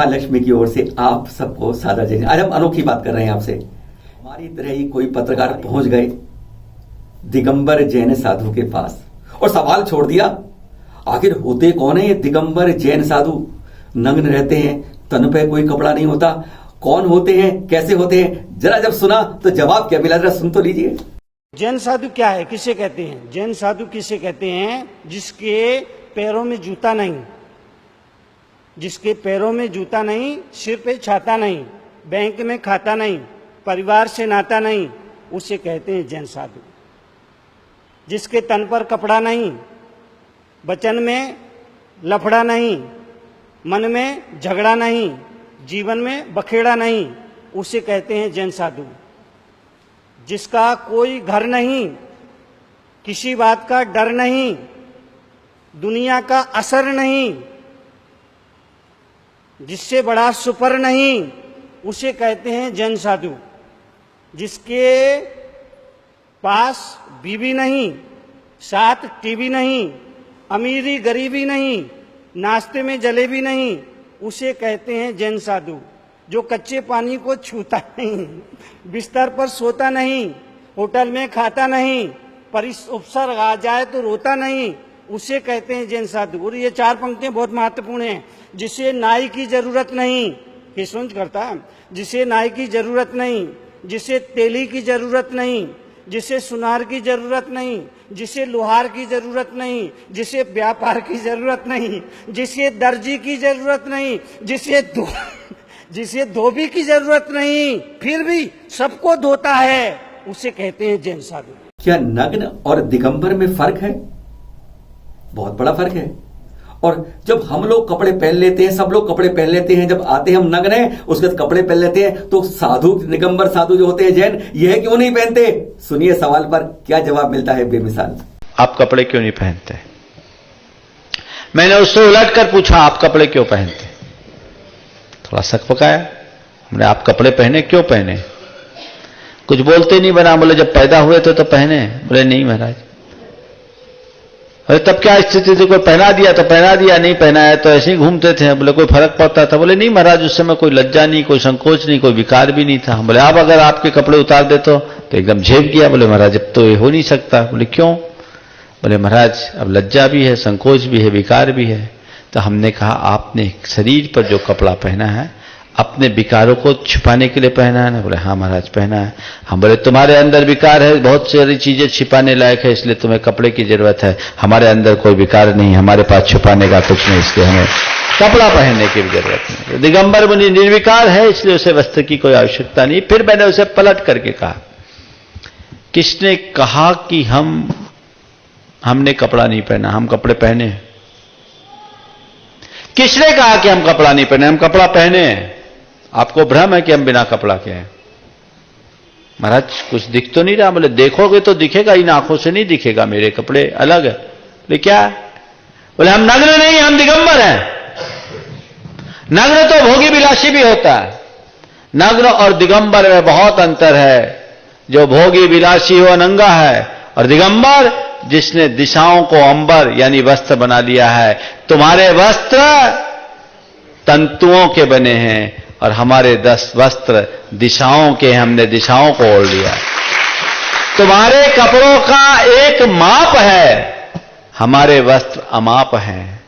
महालक्ष्मी की ओर से आप सबको सादर जय। आज हम अनोखी बात कर रहे हैं आपसे। हमारी तरह ही कोई पत्रकार पहुंच गए दिगंबर जैन साधु के पास और सवाल छोड़ दिया, आखिर होते कौन है ये दिगंबर जैन साधु? नग्न रहते हैं, तन पे कोई कपड़ा नहीं होता, कौन होते हैं, कैसे होते हैं? जरा जब सुना तो जवाब क्या मिला, जरा सुन तो लीजिए। जैन साधु क्या है, किसे कहते हैं? जैन साधु किसे कहते हैं? जिसके पैरों में जूता नहीं, जिसके पैरों में जूता नहीं, सिर पे छाता नहीं, बैंक में खाता नहीं, परिवार से नाता नहीं, उसे कहते हैं जैन साधु। जिसके तन पर कपड़ा नहीं, वचन में लफड़ा नहीं, मन में झगड़ा नहीं, जीवन में बखेड़ा नहीं, उसे कहते हैं जैन साधु। जिसका कोई घर नहीं, किसी बात का डर नहीं, दुनिया का असर नहीं, जिससे बड़ा सुपर नहीं, उसे कहते हैं जैन साधु। जिसके पास बीवी नहीं, साथ टीवी नहीं, अमीरी गरीबी नहीं, नाश्ते में जलेबी नहीं, उसे कहते हैं जैन साधु। जो कच्चे पानी को छूता नहीं, बिस्तर पर सोता नहीं, होटल में खाता नहीं, उपसर्ग आ जाए तो रोता नहीं, उसे कहते हैं जैन साधु। और ये चार पंक्तियां बहुत महत्वपूर्ण हैं। जिसे नाई की जरूरत नहीं, ये सोच करता, जिसे नाई की जरूरत नहीं, जिसे तेली की जरूरत नहीं, जिसे सुनार की जरूरत नहीं, जिसे लोहार की जरूरत नहीं, जिसे व्यापार की जरूरत नहीं, जिसे दर्जी की जरूरत नहीं, जिसे धोबी की जरूरत नहीं, फिर भी सबको धोता है, उसे कहते हैं जैन साधु। क्या नग्न और दिगंबर में फर्क है? बहुत बड़ा फर्क है। और जब हम लोग कपड़े पहन लेते हैं, सब लोग कपड़े पहन लेते हैं, जब आते हैं हम नग्न हैं, उसके बाद कपड़े पहन लेते हैं, तो साधु दिगंबर साधु जो होते हैं जैन, यह क्यों नहीं पहनते? सुनिए सवाल पर क्या जवाब मिलता है बेमिसाल। आप कपड़े क्यों नहीं पहनते? मैंने उससे उलट कर पूछा, आप कपड़े क्यों पहनते? थोड़ा शक पकाया। हमने आप कपड़े पहने, क्यों पहने? कुछ बोलते नहीं बना। बोले जब पैदा हुए तो पहने। बोले नहीं महाराज। अरे तब क्या स्थिति थी? कोई पहना दिया तो पहना दिया, नहीं पहनाया तो ऐसे ही घूमते थे। बोले कोई फर्क पड़ता था? बोले नहीं महाराज, उस समय कोई लज्जा नहीं, कोई संकोच नहीं, कोई विकार भी नहीं था। बोले आप अगर आपके कपड़े उतार दे तो एकदम झेप गया। बोले महाराज अब तो ये हो नहीं सकता। बोले क्यों? बोले महाराज अब लज्जा भी है, संकोच भी है, विकार भी है। तो हमने कहा आपने शरीर पर जो कपड़ा पहना है अपने विकारों को छिपाने के लिए पहना है ना? बोले हाँ महाराज पहना है। हम बोले तुम्हारे अंदर विकार है, बहुत सारी चीजें छिपाने लायक है, इसलिए तुम्हें कपड़े की जरूरत है। हमारे अंदर कोई विकार नहीं, हमारे पास छुपाने का कुछ नहीं, इसलिए हमें कपड़ा पहनने की भी जरूरत नहीं। दिगंबर मुनि निर्विकार है, इसलिए उसे वस्त्र की कोई आवश्यकता नहीं। फिर मैंने उसे पलट करके कहा, किसने कहा कि हमने कपड़ा नहीं पहना? हम कपड़े पहने। किसने कहा कि हम कपड़ा नहीं पहने? हम कपड़ा पहने। आपको भ्रम है कि हम बिना कपड़ा के हैं। महाराज कुछ दिख तो नहीं रहा। बोले देखोगे तो दिखेगा, इन आंखों से नहीं दिखेगा, मेरे कपड़े अलग है। बोले क्या? बोले हम नग्न नहीं, हम दिगंबर हैं। नग्न तो भोगी विलासी भी होता है, नग्न और दिगंबर में बहुत अंतर है। जो भोगी विलासी हो नंगा है, और दिगंबर जिसने दिशाओं को अंबर यानी वस्त्र बना लिया है। तुम्हारे वस्त्र तंतुओं के बने हैं और हमारे 10 वस्त्र दिशाओं के, हमने दिशाओं को ओढ़ लिया। तुम्हारे कपड़ों का एक माप है, हमारे वस्त्र अमाप हैं।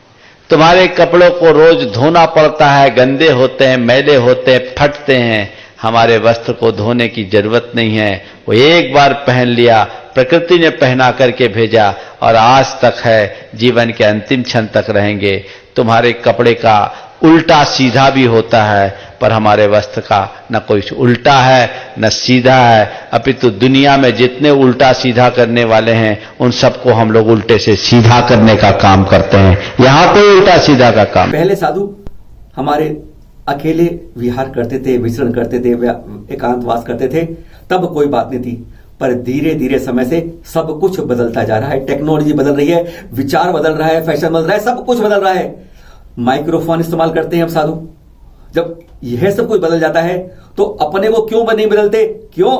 तुम्हारे कपड़ों को रोज धोना पड़ता है, गंदे होते हैं, मैले होते हैं, फटते हैं। हमारे वस्त्र को धोने की जरूरत नहीं है, वो एक बार पहन लिया, प्रकृति ने पहना करके भेजा और आज तक है, जीवन के अंतिम क्षण तक रहेंगे। तुम्हारे कपड़े का उल्टा सीधा भी होता है, पर हमारे वस्त्र का न कोई उल्टा है न सीधा है, अपितु दुनिया में जितने उल्टा सीधा करने वाले हैं उन सबको हम लोग उल्टे से सीधा करने का काम करते हैं। यहां कोई उल्टा सीधा का काम। पहले साधु हमारे अकेले विहार करते थे, विचरण करते थे, एकांतवास करते थे, तब कोई बात नहीं थी। पर धीरे धीरे समय से सब कुछ बदलता जा रहा है। टेक्नोलॉजी बदल रही है, विचार बदल रहा है, फैशन बदल रहा है, सब कुछ बदल रहा है। माइक्रोफोन इस्तेमाल करते हैं हम साधु। जब यह सब कुछ बदल जाता है तो अपने को क्यों नहीं बदलते? क्यों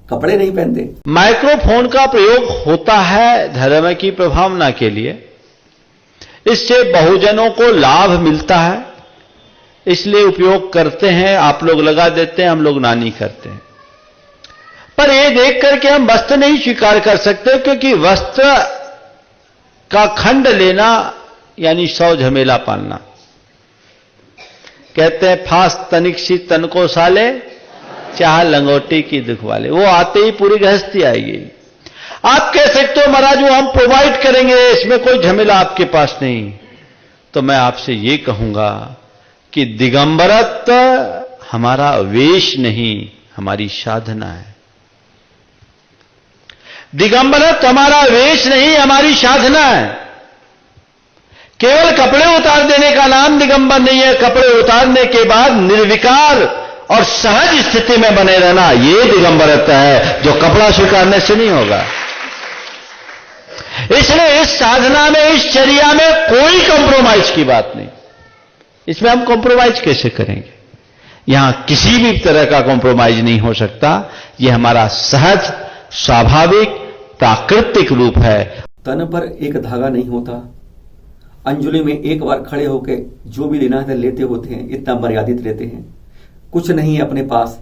कपड़े नहीं पहनते? माइक्रोफोन का प्रयोग होता है धर्म की प्रभावना के लिए। इससे बहुजनों को लाभ मिलता है, इसलिए उपयोग करते हैं, आप लोग लगा देते हैं, हम लोग ना नहीं करते हैं। पर ये देख करके हम वस्त्र नहीं स्वीकार कर सकते, क्योंकि वस्त्र का खंड लेना यानी 100 झमेला पालना। कहते हैं फांस तनिक सी तन को साले, चाह लंगोटी की दुख वाले। वो आते ही पूरी गृहस्थी आएगी। आप कह सकते हो महाराज वो हम प्रोवाइड करेंगे, इसमें कोई झमेला आपके पास नहीं। तो मैं आपसे ये कहूंगा कि दिगंबरत्व हमारा वेश नहीं, हमारी साधना है। दिगंबरत्व हमारा वेश नहीं, हमारी साधना है। केवल कपड़े उतार देने का नाम दिगंबर नहीं है। कपड़े उतारने के बाद निर्विकार और सहज स्थिति में बने रहना, यह दिगंबरत्व है, जो कपड़ा स्वीकारने से नहीं होगा। इसलिए इस साधना में, इस चर्या में कोई कॉम्प्रोमाइज की बात नहीं। इसमें हम कॉम्प्रोमाइज कैसे करेंगे? यहां किसी भी तरह का कॉम्प्रोमाइज नहीं हो सकता। यह हमारा सहज, स्वाभाविक, प्राकृतिक रूप है। तन पर एक धागा नहीं होता। अंजलि में एक बार खड़े होकर जो भी लेना है लेते होते हैं, इतना मर्यादित रहते हैं। कुछ नहीं अपने पास,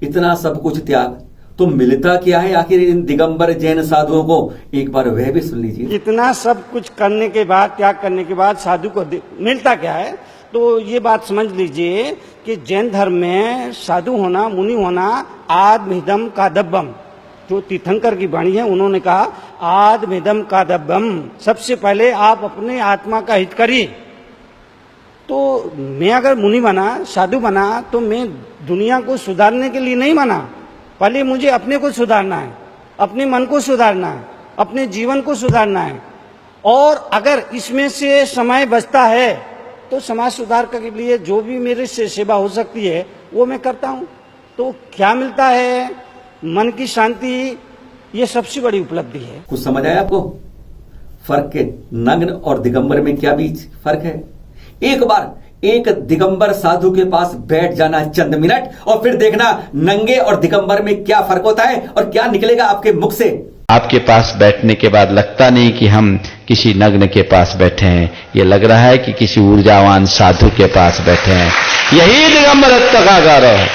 इतना सब कुछ त्याग, तो मिलता क्या है आखिर इन दिगंबर जैन साधुओं को? एक बार वह भी सुन लीजिए। इतना सब कुछ करने के बाद, त्याग करने के बाद साधु को मिलता क्या है? तो ये बात समझ लीजिए कि जैन धर्म में साधु होना, मुनि होना आत्महिदम कादब्बम, जो तीर्थंकर की वाणी है, उन्होंने कहा आत्महिदम कादब्बम, सबसे पहले आप अपने आत्मा का हित करिए। तो मैं अगर मुनि बना, साधु बना, तो मैं दुनिया को सुधारने के लिए नहीं बना। पहले मुझे अपने को सुधारना है, अपने मन को सुधारना है, अपने जीवन को सुधारना है। और अगर इसमें से समय बचता है तो समाज सुधार के लिए जो भी मेरे से सेवा हो सकती है वो मैं करता हूं। तो क्या मिलता है? मन की शांति, ये सबसे बड़ी उपलब्धि है। कुछ समझ आया आपको? फर्क के नग्न और दिगंबर में क्या बीच फर्क है? एक बार एक दिगंबर साधु के पास बैठ जाना चंद मिनट, और फिर देखना नंगे और दिगंबर में क्या फर्क होता है और क्या निकलेगा आपके मुख से। आपके पास बैठने के बाद लगता नहीं कि हम किसी नग्न के पास बैठे हैं, यह लग रहा है कि किसी ऊर्जावान साधु के पास बैठे हैं। यही दिगंबरत्व का गौरव है,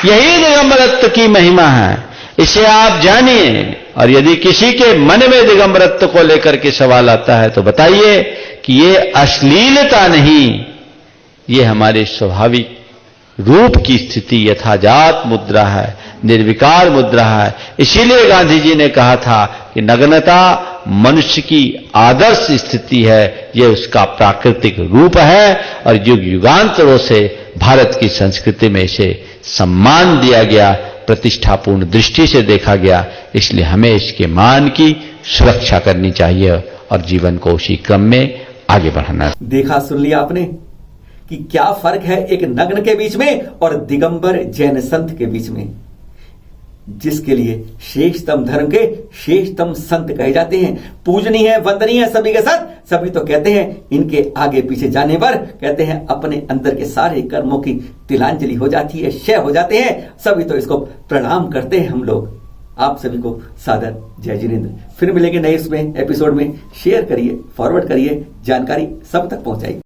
यही दिगंबरत्व की महिमा है। इसे आप जानिए। और यदि किसी के मन में दिगंबरत्व को लेकर के सवाल आता है तो बताइए कि ये अश्लीलता नहीं, ये हमारे स्वाभाविक रूप की स्थिति, यथाजात मुद्रा है, निर्विकार मुद्रा है। इसीलिए गांधी जी ने कहा था कि नग्नता मनुष्य की आदर्श स्थिति है, यह उसका प्राकृतिक रूप है। और युग युगांतरों से भारत की संस्कृति में इसे सम्मान दिया गया, प्रतिष्ठापूर्ण दृष्टि से देखा गया। इसलिए हमें इसके मान की सुरक्षा करनी चाहिए और जीवन को उसी क्रम में आगे बढ़ाना। देखा, सुन लिया आपने कि क्या फर्क है एक नग्न के बीच में और दिगंबर जैन संत के बीच में, जिसके लिए श्रेष्ठतम धर्म के श्रेष्ठतम संत कहे जाते हैं। पूजनीय है, वंदनीय है सभी के साथ। सभी तो कहते हैं इनके आगे पीछे जाने पर कहते हैं अपने अंदर के सारे कर्मों की तिलांजलि हो जाती है, क्षय हो जाते हैं। सभी तो इसको प्रणाम करते हैं हम लोग। आप सभी को सादर जय जिनेंद्र। फिर मिलेंगे नए इसमें एपिसोड में। शेयर करिए, फॉरवर्ड करिए, जानकारी सब तक पहुंचाइए।